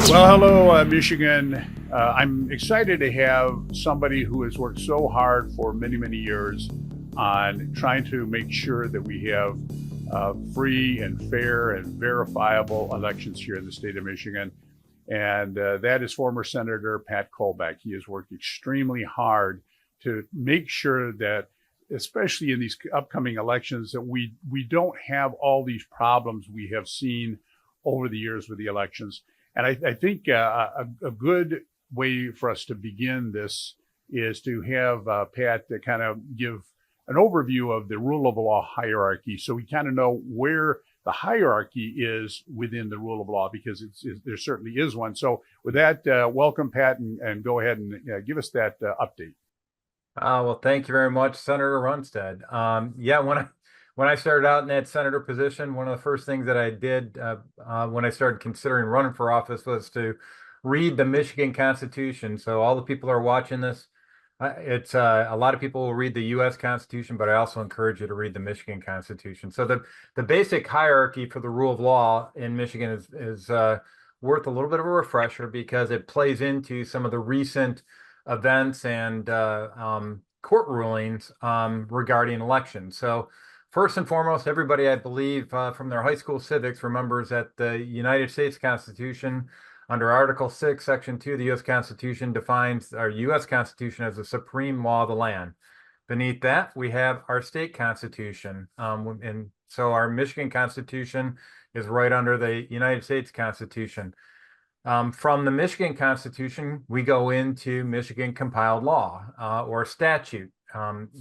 Well, hello, Michigan. I'm excited to have somebody who has worked so hard for many, many years on trying to make sure that we have free and fair and verifiable elections here in the state of Michigan. And that is former Senator Pat Colbeck. He has worked extremely hard to make sure that, especially in these upcoming elections, that we don't have all these problems we have seen over the years with the elections. And I think a good way for us to begin this is to have Pat to kind of give an overview of the rule of law hierarchy, so we kind of know where the hierarchy is within the rule of law, because there certainly is one. So with that, welcome, Pat, and go ahead and give us that update. Well, thank you very much, Senator Runstead. Yeah, when I started out in that senator position, one of the first things that I did when I started considering running for office was to read the Michigan Constitution. So all the people who are watching this, it's a lot of people will read the U.S. Constitution, but I also encourage you to read the Michigan Constitution. So the basic hierarchy for the rule of law in Michigan is worth a little bit of a refresher, because it plays into some of the recent events and court rulings regarding elections. So first and foremost, everybody, I believe, from their high school civics remembers that the United States Constitution, under Article 6, Section 2 of the U.S. Constitution, defines our U.S. Constitution as the supreme law of the land. Beneath that, we have our state constitution. And so our Michigan Constitution is right under the United States Constitution. From the Michigan Constitution, we go into Michigan compiled law or statute.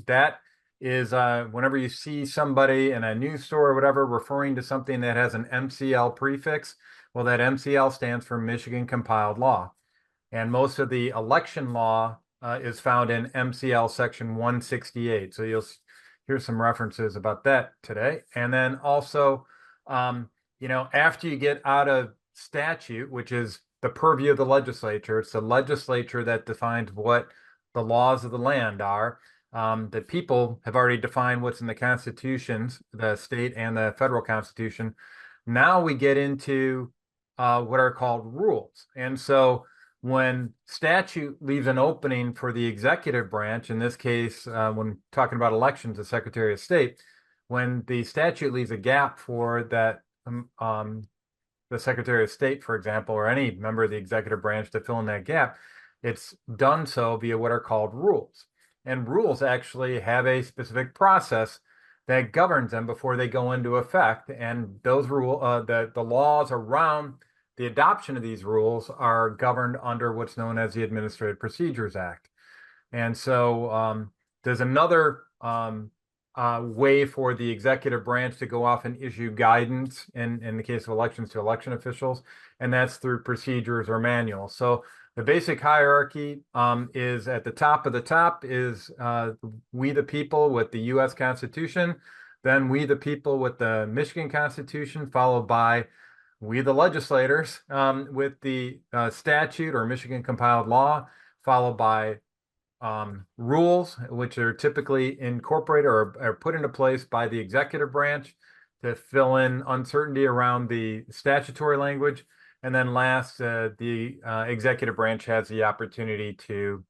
That is whenever you see somebody in a news store or whatever referring to something that has an MCL prefix, well, that MCL stands for Michigan compiled law. And most of the election law is found in MCL section 168. So you'll hear some references about that today. And then also, after you get out of statute, which is the purview of the legislature, it's the legislature that defines what the laws of the land are. The people have already defined what's in the constitutions, the state and the federal constitution. Now we get into what are called rules. And so when statute leaves an opening for the executive branch, in this case, when talking about elections, the Secretary of State, when the statute leaves a gap for that, the Secretary of State, for example, or any member of the executive branch to fill in that gap, it's done so via what are called rules. And rules actually have a specific process that governs them before they go into effect. And those the laws around the adoption of these rules are governed under what's known as the Administrative Procedures Act. And so there's another way for the executive branch to go off and issue guidance in the case of elections to election officials, and that's through procedures or manuals. So the basic hierarchy is at the top of the top is we the people with the U.S. Constitution, then we the people with the Michigan Constitution, followed by we the legislators with the statute or Michigan compiled law, followed by rules, which are typically incorporated or are put into place by the executive branch to fill in uncertainty around the statutory language. And then last, the executive branch has the opportunity to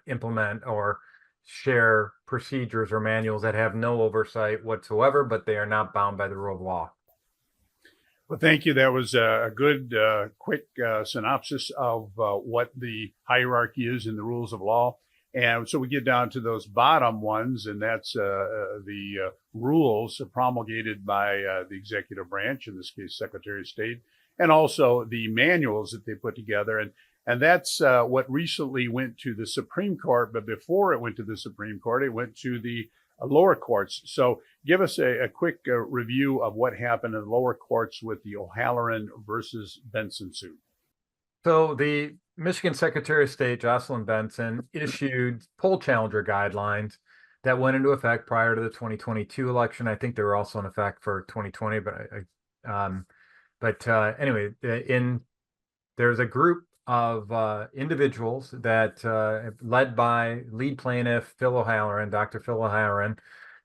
implement or share procedures or manuals that have no oversight whatsoever, but they are not bound by the rule of law. Well, thank you. That was a good, quick synopsis of what the hierarchy is in the rules of law. And so we get down to those bottom ones, and that's the rules promulgated by the executive branch, in this case, Secretary of State, and also the manuals that they put together. And that's what recently went to the Supreme Court. But before it went to the Supreme Court, it went to the lower courts. So give us a quick review of what happened in the lower courts with the O'Halloran versus Benson suit. So the Michigan Secretary of State, Jocelyn Benson, issued poll challenger guidelines that went into effect prior to the 2022 election. I think they were also in effect for 2020, but anyway, there's a group of individuals that led by lead plaintiff Phil O'Halloran, Dr. Phil O'Halloran,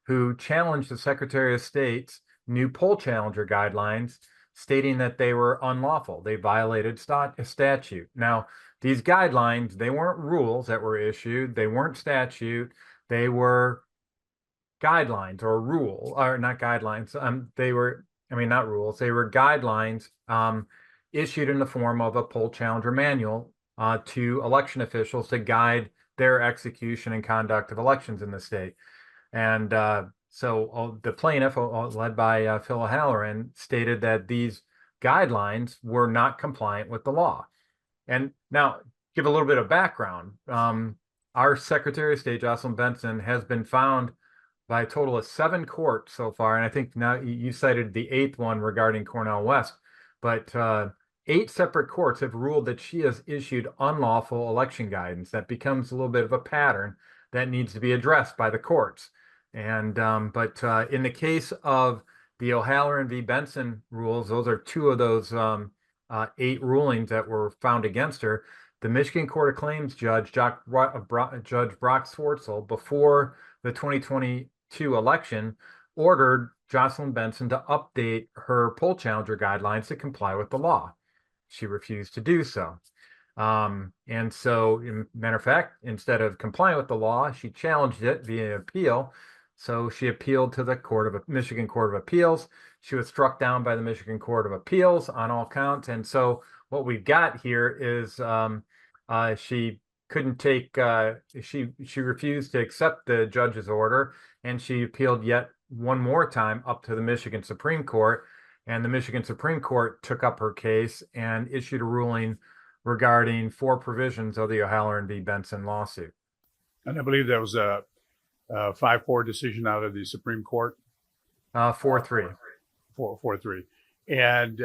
who challenged the Secretary of State's new poll challenger guidelines stating that they were unlawful. They violated statute. Now, these guidelines, they weren't rules that were issued. They weren't statute. They were guidelines or not guidelines. They were, I mean, not rules. They were guidelines issued in the form of a poll challenger manual to election officials to guide their execution and conduct of elections in the state. And so the plaintiff, led by Phil O'Halloran, stated that these guidelines were not compliant with the law. And now, give a little bit of background. Our Secretary of State, Jocelyn Benson, has been found by a total of 7 courts so far. And I think now you cited the 8th one regarding Cornell West, but 8 separate courts have ruled that she has issued unlawful election guidance. That becomes a little bit of a pattern that needs to be addressed by the courts. And but in the case of the O'Halloran v. Benson rules, those are 2 of those 8 rulings that were found against her. The Michigan Court of Claims Judge Judge Brock Swartzel, before the 2022 election, ordered Jocelyn Benson to update her poll challenger guidelines to comply with the law. She refused to do so. And so, matter of fact, instead of complying with the law, she challenged it via appeal. So she appealed to the Michigan Court of Appeals. She was struck down by the Michigan Court of Appeals on all counts. And so what we've got here is she couldn't take, she refused to accept the judge's order, and she appealed yet one more time up to the Michigan Supreme Court. And the Michigan Supreme Court took up her case and issued a ruling regarding 4 provisions of the O'Halloran v. Benson lawsuit. And I believe that was a 5-4 decision out of the Supreme Court. 4-3. 4-3. And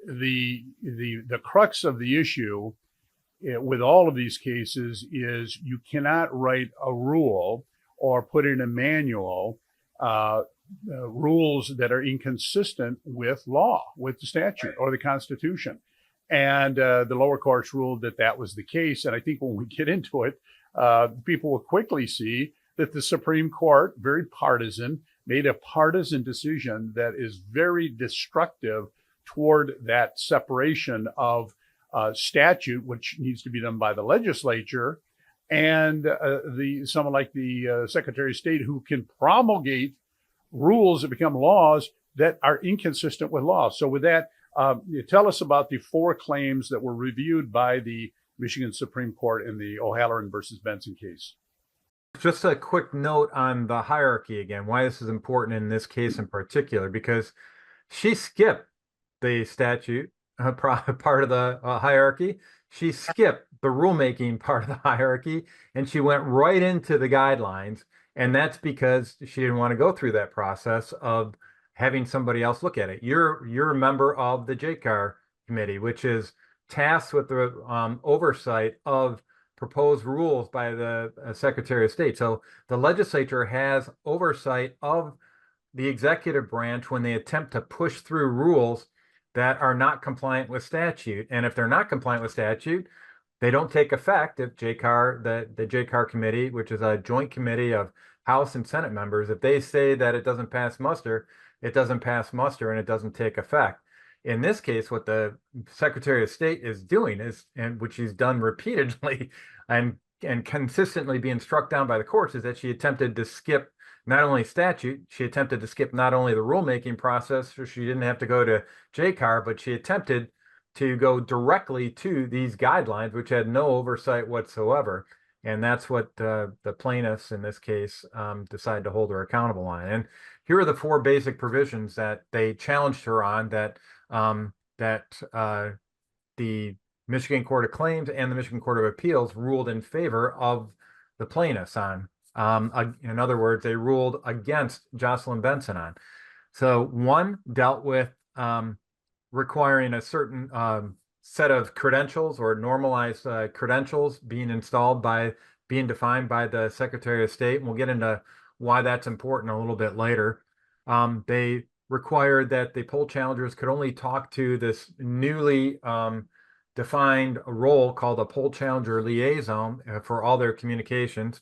the crux of the issue with all of these cases is you cannot write a rule or put in a manual rules that are inconsistent with law, with the statute or the Constitution. And the lower courts ruled that that was the case. And I think when we get into it, people will quickly see that the Supreme Court, very partisan, made a partisan decision that is very destructive toward that separation of statute, which needs to be done by the legislature, and someone like the Secretary of State, who can promulgate rules that become laws that are inconsistent with law. So with that, tell us about the 4 claims that were reviewed by the Michigan Supreme Court in the O'Halloran versus Benson case. Just a quick note on the hierarchy again, why this is important in this case in particular, because she skipped the statute part of the hierarchy. She skipped the rulemaking part of the hierarchy, and she went right into the guidelines. And that's because she didn't want to go through that process of having somebody else look at it. You're a member of the JCAR committee, which is tasked with the oversight of proposed rules by the Secretary of State. So the legislature has oversight of the executive branch when they attempt to push through rules that are not compliant with statute. And if they're not compliant with statute, they don't take effect if JCAR, the JCAR committee, which is a joint committee of House and Senate members, if they say that it doesn't pass muster, it doesn't pass muster and it doesn't take effect. In this case, what the Secretary of State is doing is, and which she's done repeatedly and consistently being struck down by the courts, is that she attempted to skip not only statute, she attempted to skip not only the rulemaking process, so she didn't have to go to JCAR, but she attempted to go directly to these guidelines, which had no oversight whatsoever. And that's what the plaintiffs in this case decided to hold her accountable on. And here are the 4 basic provisions that they challenged her on that the Michigan Court of Claims and the Michigan Court of Appeals ruled in favor of the plaintiffs on. In other words, they ruled against Jocelyn Benson on. So 1 dealt with requiring a certain set of credentials or normalized credentials being defined by the Secretary of State. And we'll get into why that's important a little bit later. They required that the poll challengers could only talk to this newly defined role called a poll challenger liaison for all their communications.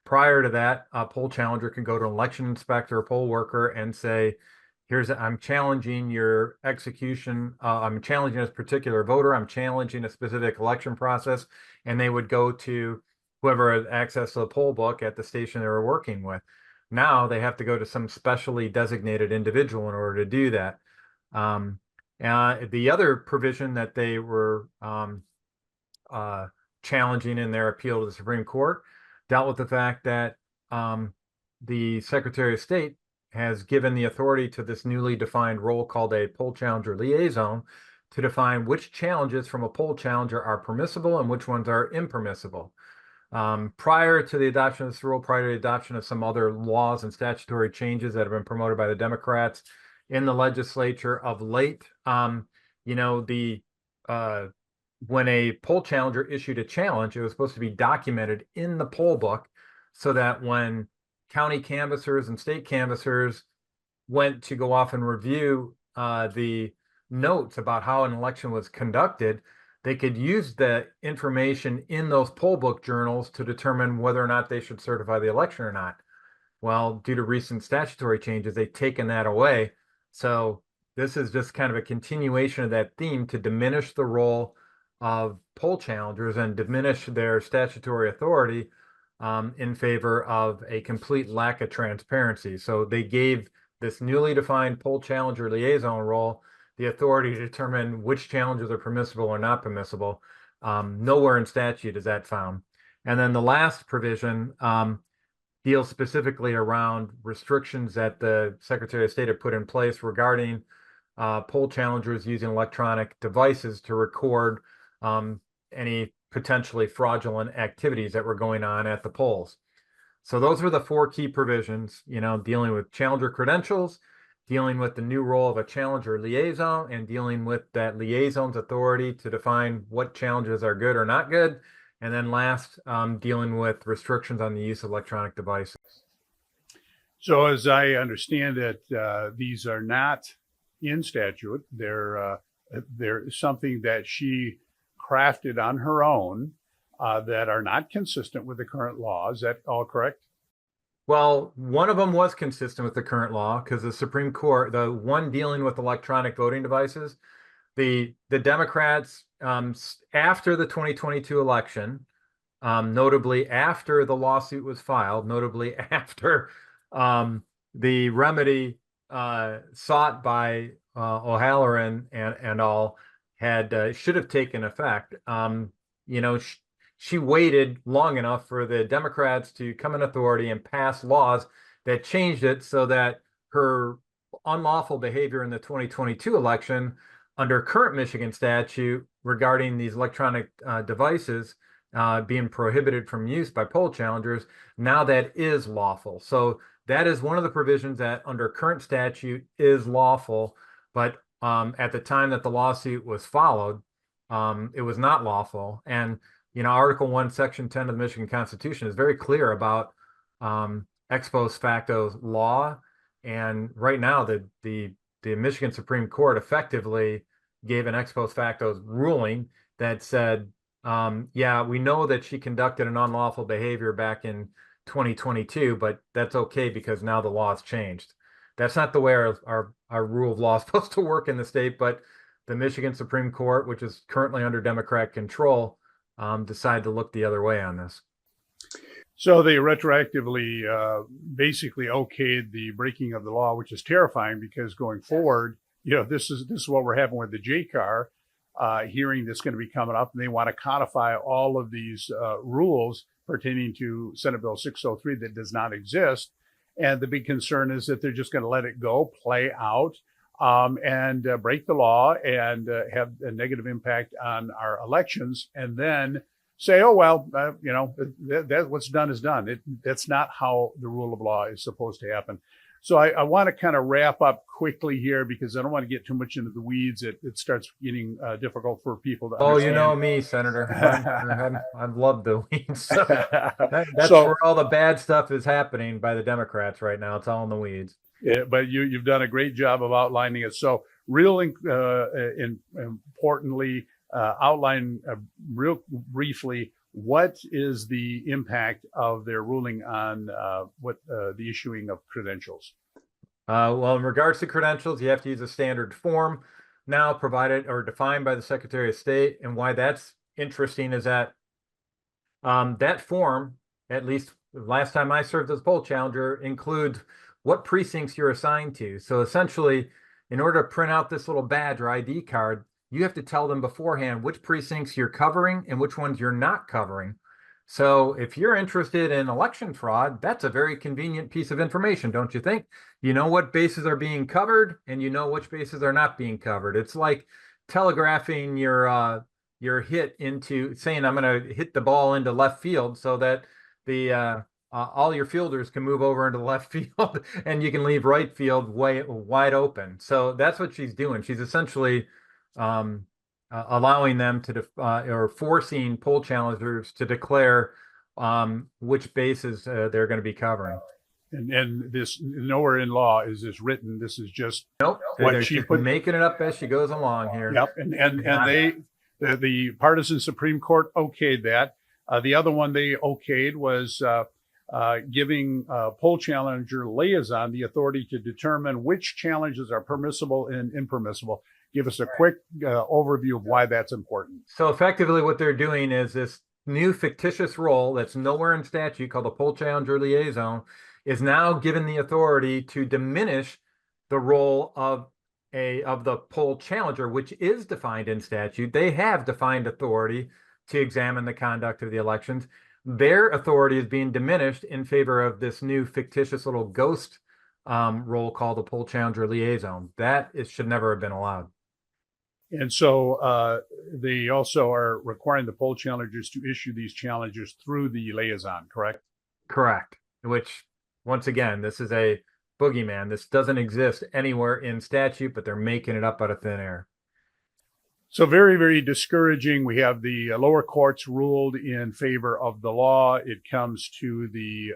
Prior to that, a poll challenger can go to an election inspector or poll worker and say, I'm challenging your execution. I'm challenging this particular voter. I'm challenging a specific election process. And they would go to whoever had access to the poll book at the station they were working with. Now they have to go to some specially designated individual in order to do that. The other provision that they were challenging in their appeal to the Supreme Court dealt with the fact that the Secretary of State has given the authority to this newly defined role called a poll challenger liaison to define which challenges from a poll challenger are permissible and which ones are impermissible. Prior to the adoption of this rule, prior to the adoption of some other laws and statutory changes that have been promoted by the Democrats in the legislature of late, when a poll challenger issued a challenge, it was supposed to be documented in the poll book so that when county canvassers and state canvassers went to go off and review the notes about how an election was conducted, they could use the information in those poll book journals to determine whether or not they should certify the election or not. Well, due to recent statutory changes, they've taken that away. So this is just kind of a continuation of that theme to diminish the role of poll challengers and diminish their statutory authority in favor of a complete lack of transparency. So they gave this newly defined poll challenger liaison role the authority to determine which challenges are permissible or not permissible. Nowhere in statute is that found. And then the last provision deals specifically around restrictions that the Secretary of State had put in place regarding poll challengers using electronic devices to record any potentially fraudulent activities that were going on at the polls. So those were the four key provisions, dealing with challenger credentials, dealing with the new role of a challenger liaison, and dealing with that liaison's authority to define what challenges are good or not good. And then last, dealing with restrictions on the use of electronic devices. So as I understand it, these are not in statute. They're something that she crafted on her own that are not consistent with the current law. Is that all correct? Well, one of them was consistent with the current law because the Supreme Court, the one dealing with electronic voting devices, the Democrats, after the 2022 election, notably after the lawsuit was filed, notably after the remedy sought by O'Halloran and all should have taken effect. She waited long enough for the Democrats to come in authority and pass laws that changed it so that her unlawful behavior in the 2022 election under current Michigan statute regarding these electronic devices being prohibited from use by poll challengers, now that is lawful. So that is one of the provisions that under current statute is lawful, but at the time that the lawsuit was followed, it was not lawful. And Article 1, Section 10 of the Michigan Constitution is very clear about ex post facto law. And right now, the Michigan Supreme Court effectively gave an ex post facto ruling that said, yeah, we know that she conducted an unlawful behavior back in 2022, but that's okay because now the law has changed. That's not the way our rule of law is supposed to work in the state, but the Michigan Supreme Court, which is currently under Democrat control, decided to look the other way on this. So they retroactively basically okayed the breaking of the law, which is terrifying because going forward, this is what we're having with the JCAR hearing that's going to be coming up, and they want to codify all of these rules pertaining to Senate Bill 603 that does not exist. And the big concern is that they're just going to let it go, play out, and break the law and have a negative impact on our elections, and then say, oh, well, that what's done is done. That's not how the rule of law is supposed to happen. So I want to kind of wrap up quickly here because I don't want to get too much into the weeds. It starts getting difficult for people to understand. Oh, you know me, Senator. I love the weeds. So that's where all the bad stuff is happening by the Democrats right now. It's all in the weeds. Yeah, but you've done a great job of outlining it. So real importantly, outline real briefly, what is the impact of their ruling on the issuing of credentials? Well, in regards to credentials, you have to use a standard form now provided or defined by the Secretary of State. And why that's interesting is that that form, at least last time I served as poll challenger, includes what precincts you're assigned to. So essentially, in order to print out this little badge or ID card, you have to tell them beforehand which precincts you're covering and which ones you're not covering. So if you're interested in election fraud, that's a very convenient piece of information, don't you think? You know what bases are being covered and you know which bases are not being covered. It's like telegraphing your hit into saying I'm going to hit the ball into left field so that the all your fielders can move over into left field and you can leave right field wide open. So that's what she's doing. She's essentially allowing them to or forcing poll challengers to declare which bases they're going to be covering. And this nowhere in law is this written. This is just Nope. what They're she just put. making it up as she goes along here. Yep. And the partisan Supreme Court okayed that. The other one they okayed was giving poll challenger liaison the authority to determine which challenges are permissible and impermissible. Give us a quick overview of why that's important. So effectively what they're doing is this new fictitious role that's nowhere in statute called the poll challenger liaison is now given the authority to diminish the role of the poll challenger, which is defined in statute. They have defined authority to examine the conduct of the elections. Their authority is being diminished in favor of this new fictitious little ghost role called the poll challenger liaison. That should never have been allowed. And so they also are requiring the poll challengers to issue these challenges through the liaison, correct? Correct. Which, once again, this is a boogeyman. This doesn't exist anywhere in statute, but they're making it up out of thin air. So very, very discouraging. We have the lower courts ruled in favor of the law. It comes to the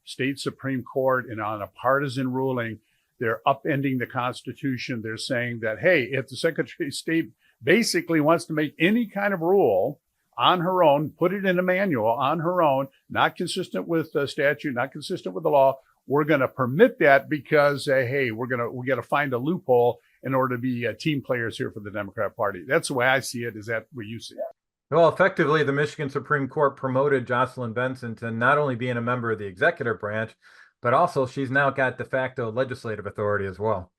state Supreme Court, and on a partisan ruling, they're upending the Constitution. They're saying that, hey, if the Secretary of State basically wants to make any kind of rule on her own, put it in a manual on her own, not consistent with the statute, not consistent with the law, we're going to permit that because, hey, we got to find a loophole in order to be team players here for the Democrat Party. That's the way I see it. Is that what you see it? Well, effectively, the Michigan Supreme Court promoted Jocelyn Benson to not only being a member of the executive branch, but also she's now got de facto legislative authority as well.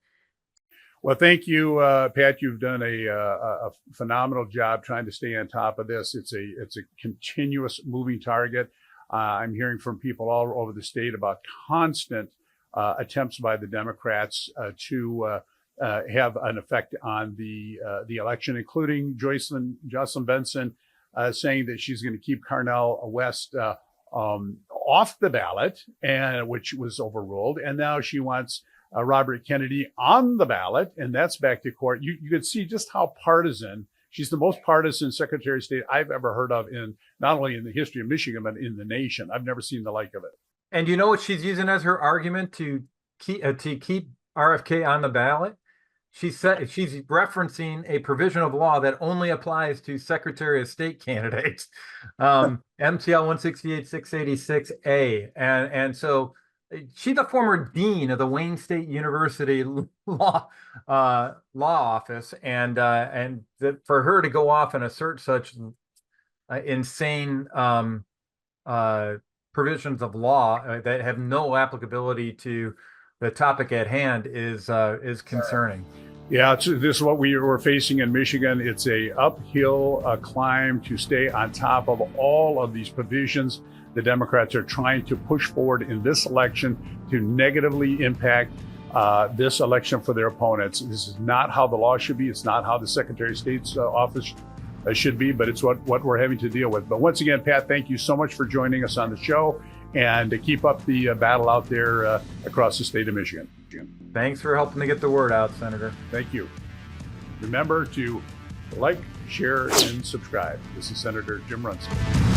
Well, thank you, Pat. You've done a phenomenal job trying to stay on top of this. It's a continuous moving target. I'm hearing from people all over the state about constant attempts by the Democrats to have an effect on the election, including Jocelyn Benson saying that she's going to keep Carnell West off the ballot, and which was overruled, and now she wants Robert Kennedy on the ballot, and that's back to court. You could see just how partisan. She's the most partisan Secretary of State I've ever heard of, in not only in the history of Michigan, but in the nation. I've never seen the like of it. And you know what she's using as her argument to keep RFK on the ballot? She's referencing a provision of law that only applies to Secretary of State candidates, MCL 168-686A. And so she's the former dean of the Wayne State University law office, and for her to go off and assert such insane provisions of law that have no applicability to the topic at hand is concerning. Yeah, this is what we were facing in Michigan. It's a uphill climb to stay on top of all of these provisions the Democrats are trying to push forward in this election to negatively impact this election for their opponents. This is not how the law should be. It's not how the Secretary of State's office should be, but it's what we're having to deal with. But once again, Pat, thank you so much for joining us on the show, and to keep up the battle out there across the state of Michigan. Thanks for helping to get the word out, Senator. Thank you. Remember to like, share, and subscribe. This is Senator Jim Runstad.